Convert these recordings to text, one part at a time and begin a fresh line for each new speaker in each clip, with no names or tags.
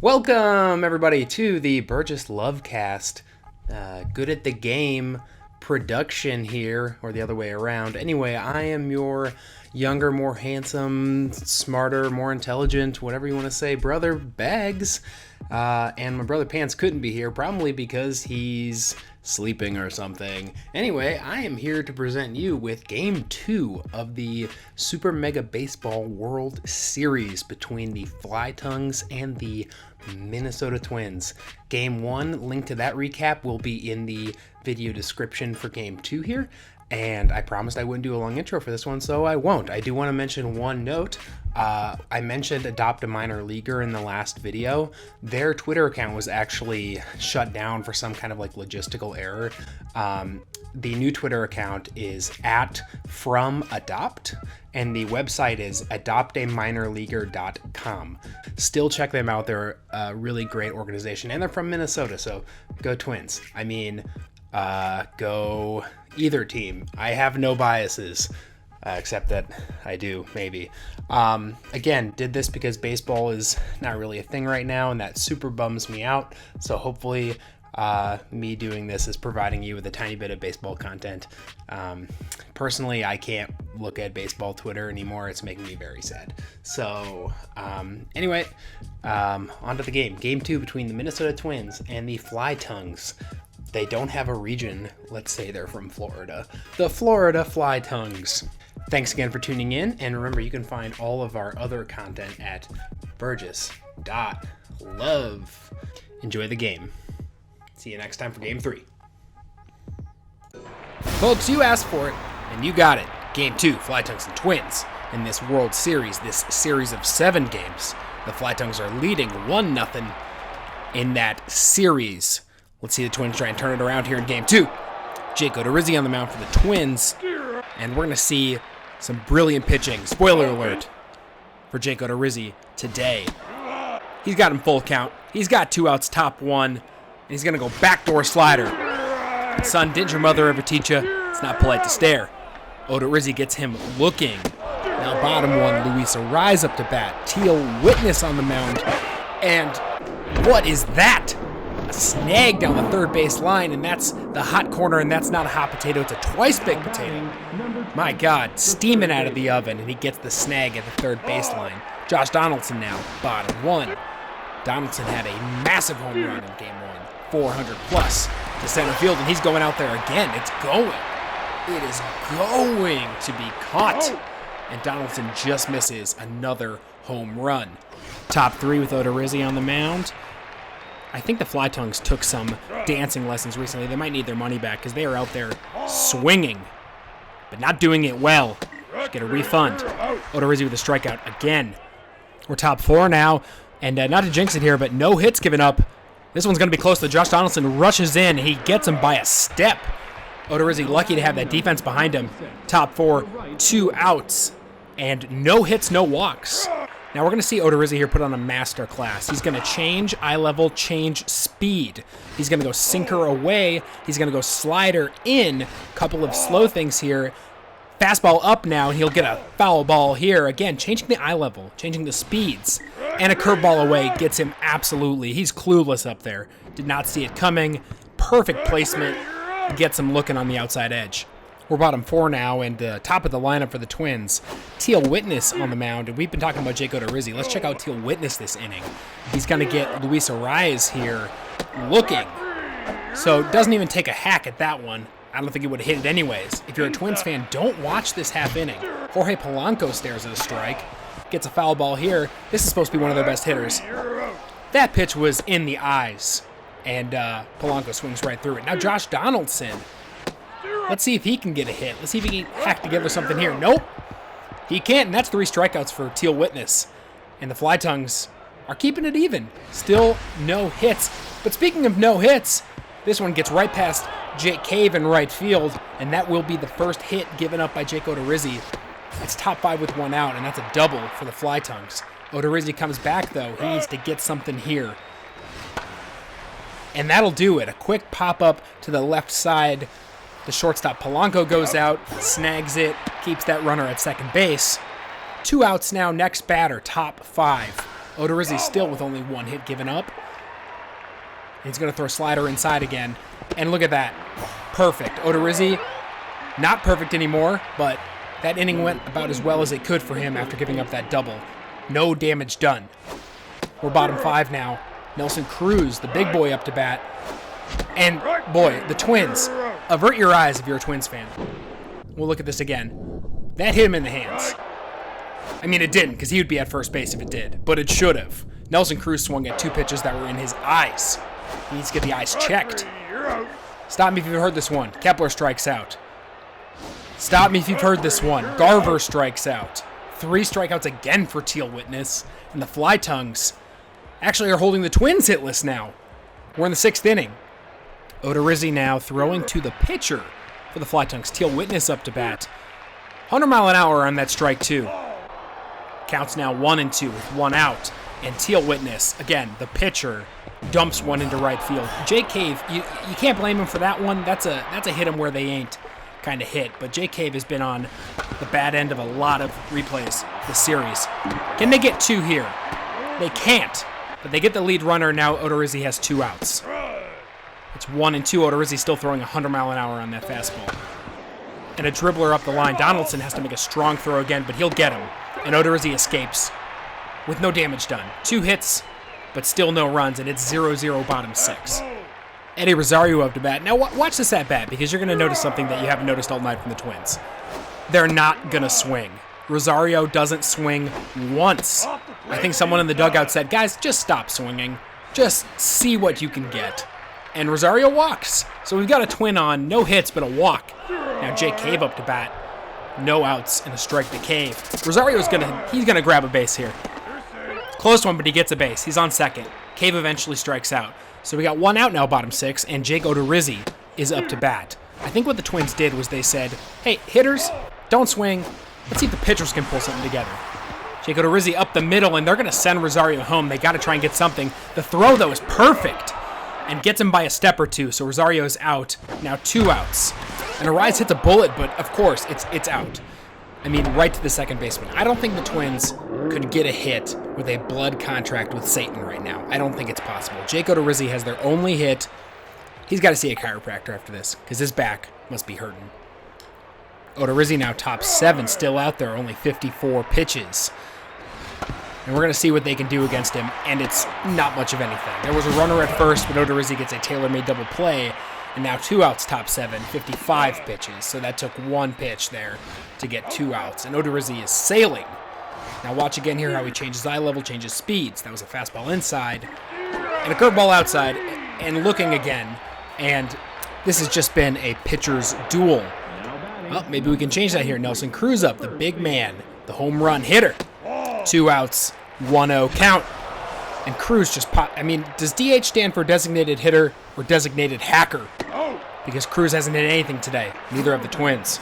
Welcome, everybody, to the Burgess Lovecast. Good at the game production here, or the other way around. Anyway, I am your younger, more handsome, smarter, more intelligent, whatever you want to say, brother Bags. And my brother Pants couldn't be here, probably because he's sleeping or something. Anyway, I am here to present you with Game 2 of the Super Mega Baseball World Series between the Flytongues and the Minnesota Twins. Game 1, link to that recap will be in the video description for Game 2 here. And I promised I wouldn't do a long intro for this one, so I won't. I do want to mention one note. I mentioned Adopt a Minor Leaguer in the last video. Their Twitter account was actually shut down for some kind of logistical error. The new Twitter account is @FromAdopt, and the website is adoptaminorleaguer.com. Still check them out. They're a really great organization, and they're from Minnesota, so go Twins. I mean, go either team. I have no biases, except that I do, maybe. Again, did this because baseball is not really a thing right now, and that super bums me out. So hopefully me doing this is providing you with a tiny bit of baseball content. Personally, I can't look at baseball Twitter anymore. It's making me very sad. So anyway, on to the game. Game 2 between the Minnesota Twins and the Flytongues. They don't have a region. Let's say they're from Florida. The Florida Flytongues. Thanks again for tuning in, and remember, you can find all of our other content at burgess.love. Enjoy the game. See you next time for Game 3. Folks, you asked for it, and you got it. Game 2, Flytongues and Twins. In this World Series, this series of 7 games, the Flytongues are leading 1-0 in that series. Let's see the Twins try and turn it around here in Game 2. Jake Odorizzi on the mound for the Twins. And we're going to see some brilliant pitching. Spoiler alert for Jake Odorizzi today. He's got him full count. He's got 2 outs, top 1. And he's going to go backdoor slider. And son, didn't your mother ever teach you? It's not polite to stare. Odorizzi gets him looking. Now bottom 1, Luis Arraez up to bat. Teal Witness on the mound. And what is that? Snag down the third base line, and that's the hot corner, and that's not a hot potato, it's a twice baked potato. My God, steaming out of the oven, and he gets the snag at the third baseline. Josh Donaldson now, bottom 1. Donaldson had a massive home run in Game 1, 400 plus to center field, and he's going out there again. It's going. It is going to be caught, and Donaldson just misses another home run. Top 3 with Odorizzi on the mound. I think the Flytongues took some dancing lessons recently. They might need their money back because they are out there swinging, but not doing it well. Get a refund. Odorizzi with a strikeout again. We're top 4 now, and not to jinx it here, but no hits given up. This one's going to be close. Josh Donaldson rushes in. He gets him by a step. Odorizzi lucky to have that defense behind him. Top 4, 2 outs, and no hits, no walks. Now we're going to see Odorizzi here put on a master class. He's going to change eye level, change speed. He's going to go sinker away. He's going to go slider in. Couple of slow things here. Fastball up now, and he'll get a foul ball here. Again, changing the eye level, changing the speeds. And a curveball away gets him absolutely. He's clueless up there. Did not see it coming. Perfect placement. Gets him looking on the outside edge. We're bottom 4 now, and top of the lineup for the Twins. Teal Witness on the mound, and we've been talking about Jake Odorizzi. Let's check out Teal Witness this inning. He's going to get Luis Arraez here looking. So doesn't even take a hack at that one. I don't think he would have hit it anyways. If you're a Twins fan, don't watch this half inning. Jorge Polanco stares at a strike. Gets a foul ball here. This is supposed to be one of their best hitters. That pitch was in the eyes, and Polanco swings right through it. Now Josh Donaldson. Let's see if he can get a hit. Let's see if he can hack together something here. Nope. He can't, and that's 3 strikeouts for Teal Witness. And the Flytongues are keeping it even. Still no hits. But speaking of no hits, this one gets right past Jake Cave in right field, and that will be the first hit given up by Jake Odorizzi. It's top 5 with 1 out, and that's a double for the Flytongues. Odorizzi comes back, though. He needs to get something here. And that'll do it. A quick pop-up to the left side. The shortstop Polanco goes out, snags it, keeps that runner at second base. 2 outs now, next batter, top 5. Odorizzi still with only one hit given up. He's going to throw a slider inside again. And look at that. Perfect. Odorizzi, not perfect anymore, but that inning went about as well as it could for him after giving up that double. No damage done. We're bottom 5 now. Nelson Cruz, the big boy, up to bat. And, boy, the Twins. Avert your eyes if you're a Twins fan. We'll look at this again. That hit him in the hands. I mean, it didn't, because he would be at first base if it did, but it should have. Nelson Cruz swung at 2 pitches that were in his eyes. He needs to get the eyes checked. Stop me if you've heard this one. Kepler strikes out. Stop me if you've heard this one. Garver strikes out. 3 strikeouts again for Teal Witness. And the Fly Tongues actually are holding the Twins hitless now. We're in the 6th inning. Odorizzi now throwing to the pitcher for the Fly Tongues. Teal Witness up to bat. 100 mile an hour on that strike 2. Counts now 1-2 with 1 out. And Teal Witness, again, the pitcher, dumps one into right field. Jake Cave, you can't blame him for that one. That's a hit him where they ain't kind of hit. But Jake Cave has been on the bad end of a lot of replays this series. Can they get 2 here? They can't. But they get the lead runner. Now Odorizzi has 2 outs. It's 1-2. Odorizzi still throwing 100 mile an hour on that fastball. And a dribbler up the line. Donaldson has to make a strong throw again, but he'll get him. And Odorizzi escapes with no damage done. 2 hits, but still no runs, and it's 0-0 bottom 6. Eddie Rosario up to bat. Now watch this at bat, because you're going to notice something that you haven't noticed all night from the Twins. They're not going to swing. Rosario doesn't swing once. I think someone in the dugout said, guys, just stop swinging. Just see what you can get. And Rosario walks. So we've got a Twin on, no hits, but a walk. Now Jake Cave up to bat. No outs and a strike to Cave. Rosario's he's gonna grab a base here. Close one, but he gets a base. He's on second. Cave eventually strikes out. So we got 1 out now, bottom 6, and Jake Odorizzi is up to bat. I think what the Twins did was they said, hey, hitters, don't swing. Let's see if the pitchers can pull something together. Jake Odorizzi up the middle, and they're gonna send Rosario home. They gotta try and get something. The throw, though, is perfect and gets him by a step or 2, so Rosario's out. Now 2 outs. And Arraez hits a bullet, but of course, it's out. I mean, right to the second baseman. I don't think the Twins could get a hit with a blood contract with Satan right now. I don't think it's possible. Jake Odorizzi has their only hit. He's got to see a chiropractor after this, because his back must be hurting. Odorizzi now top 7, still out there, only 54 pitches. And we're going to see what they can do against him, and it's not much of anything. There was a runner at first, but Odorizzi gets a tailor-made double play, and now 2 outs top 7, 55 pitches. So that took 1 pitch there to get 2 outs, and Odorizzi is sailing. Now watch again here how he changes eye level, changes speeds. That was a fastball inside, and a curveball outside, and looking again, and this has just been a pitcher's duel. Well, maybe we can change that here. Nelson Cruz up, the big man, the home run hitter. 2 outs, 1-0 count. And Cruz just popped. I mean, does DH stand for designated hitter or designated hacker? Because Cruz hasn't hit anything today. Neither have the Twins.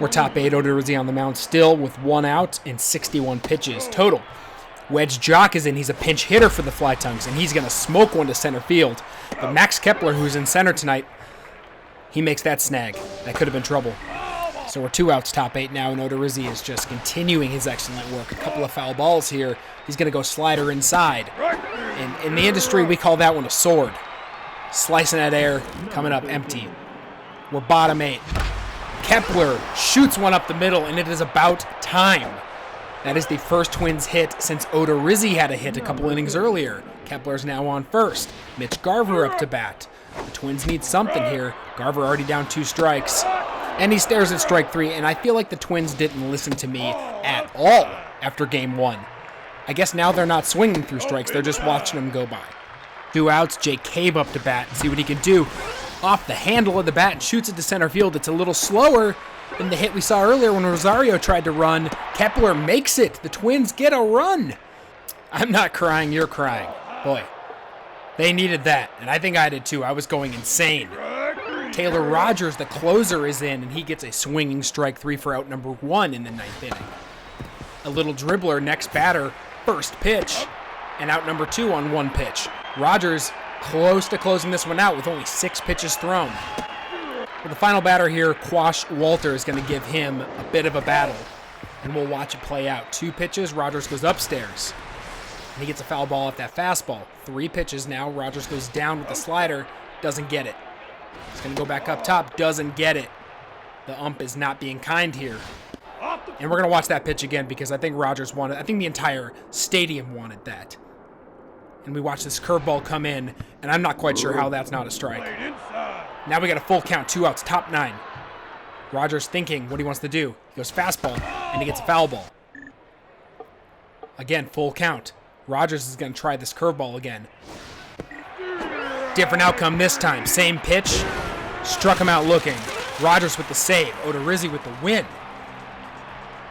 We're top 8. Odorizzi on the mound still with 1 out and 61 pitches total. Wedge Jock is in. He's a pinch hitter for the Fly Tongues, and he's going to smoke one to center field. But Max Kepler, who's in center tonight, he makes that snag. That could have been trouble. So we're 2 outs, top 8 now, and Odorizzi is just continuing his excellent work. A couple of foul balls here. He's going to go slider inside. In the industry, we call that one a sword. Slicing that air, coming up empty. We're bottom 8. Kepler shoots one up the middle, and it is about time. That is the first Twins hit since Odorizzi had a hit a couple innings earlier. Kepler's now on first. Mitch Garver up to bat. The Twins need something here. Garver already down 2 strikes. And he stares at strike 3, and I feel like the Twins didn't listen to me at all after game 1. I guess now they're not swinging through strikes, they're just watching them go by. 2 outs, Jake Cave up to bat and see what he can do. Off the handle of the bat and shoots it to center field. It's a little slower than the hit we saw earlier when Rosario tried to run. Kepler makes it. The Twins get a run. I'm not crying, you're crying. Boy, they needed that, and I think I did too. I was going insane. Taylor Rogers, the closer, is in, and he gets a swinging strike 3 for out number 1 in the 9th inning. A little dribbler, next batter, first pitch, and out number 2 on 1 pitch. Rogers close to closing this one out with only 6 pitches thrown. For the final batter here, Quash Walter is going to give him a bit of a battle, and we'll watch it play out. 2 pitches, Rogers goes upstairs. And he gets a foul ball off that fastball. 3 pitches now. Rogers goes down with the slider. Doesn't get it. He's going to go back up top. Doesn't get it. The ump is not being kind here. And we're going to watch that pitch again because I think Rogers wanted, I think the entire stadium wanted that. And we watch this curveball come in, and I'm not quite sure how that's not a strike. Now we got a full count, 2 outs, top 9. Rogers thinking what he wants to do. He goes fastball, and he gets a foul ball. Again, full count. Rogers is going to try this curveball again. Different outcome this time. Same pitch. Struck him out looking. Rogers with the save. Odorizzi with the win.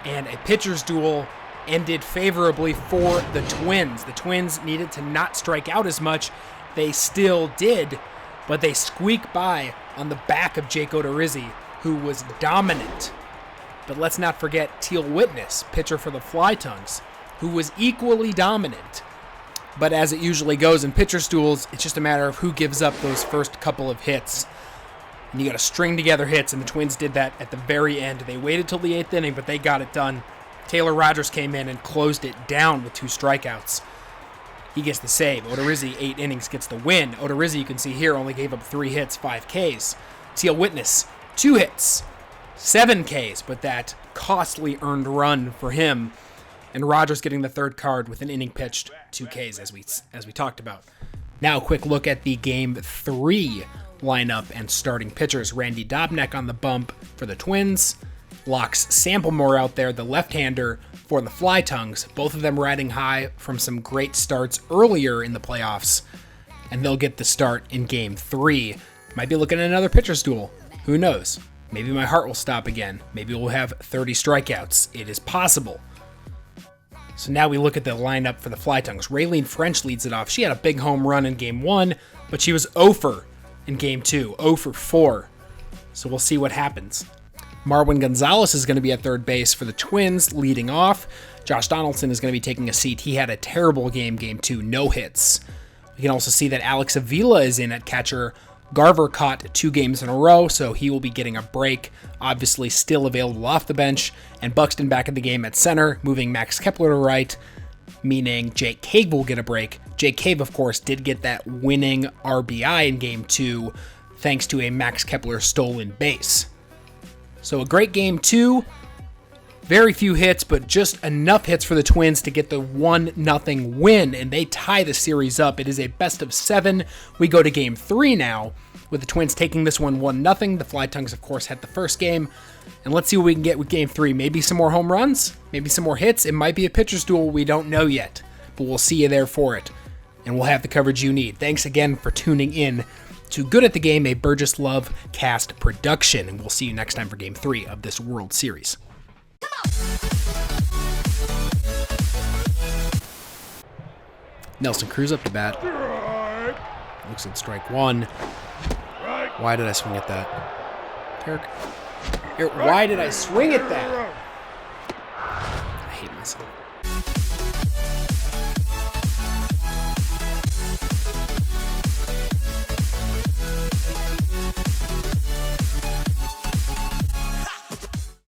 And a pitcher's duel ended favorably for the Twins. The Twins needed to not strike out as much. They still did, but they squeaked by on the back of Jake Odorizzi, who was dominant. But let's not forget Teal Witness, pitcher for the Fly Tongues, who was equally dominant. But as it usually goes in pitcher's duels, it's just a matter of who gives up those first couple of hits. And you got to string together hits, and the Twins did that at the very end. They waited till the 8th inning, but they got it done. Taylor Rogers came in and closed it down with 2 strikeouts. He gets the save. Odorizzi, 8 innings, gets the win. Odorizzi, you can see here, only gave up 3 hits, 5 Ks. Teal Witness, 2 hits, 7 Ks, but that costly earned run for him. And Rogers getting the 3rd card with an inning pitched, 2 Ks, as we talked about. Now a quick look at the Game 3 lineup and starting pitchers. Randy Dobnak on the bump for the Twins. Locks Samplemore out there, the left-hander for the Fly Tongues. Both of them riding high from some great starts earlier in the playoffs. And they'll get the start in Game 3. Might be looking at another pitcher's duel. Who knows? Maybe my heart will stop again. Maybe we'll have 30 strikeouts. It is possible. So now we look at the lineup for the Fly Tongues. Raylene French leads it off. She had a big home run in Game 1, but she was 0 for in Game 2, 0 for 4. So we'll see what happens. Marwin Gonzalez is going to be at third base for the Twins, leading off. Josh Donaldson is going to be taking a seat. He had a terrible Game 2, no hits. We can also see that Alex Avila is in at catcher. Garver caught 2 games in a row, so he will be getting a break. Obviously still available off the bench. And Buxton back in the game at center, moving Max Kepler to right, meaning Jake Cave will get a break. Jake Cave, of course, did get that winning RBI in Game 2, thanks to a Max Kepler stolen base. So a great Game 2. Very few hits, but just enough hits for the Twins to get the 1-0 win, and they tie the series up. It is a best of 7. We go to Game 3 now, with the Twins taking this one 1-0. The Fly Tongues, of course, had the first game. And let's see what we can get with Game 3. Maybe some more home runs, maybe some more hits. It might be a pitcher's duel. We don't know yet, but we'll see you there for it. And we'll have the coverage you need. Thanks again for tuning in to Good at the Game, a Burgess Love cast production. And we'll see you next time for Game 3 of this World Series. Nelson Cruz up to bat. Looks at strike 1. Why did I swing at that? Eric, why did I swing at that? I hate myself.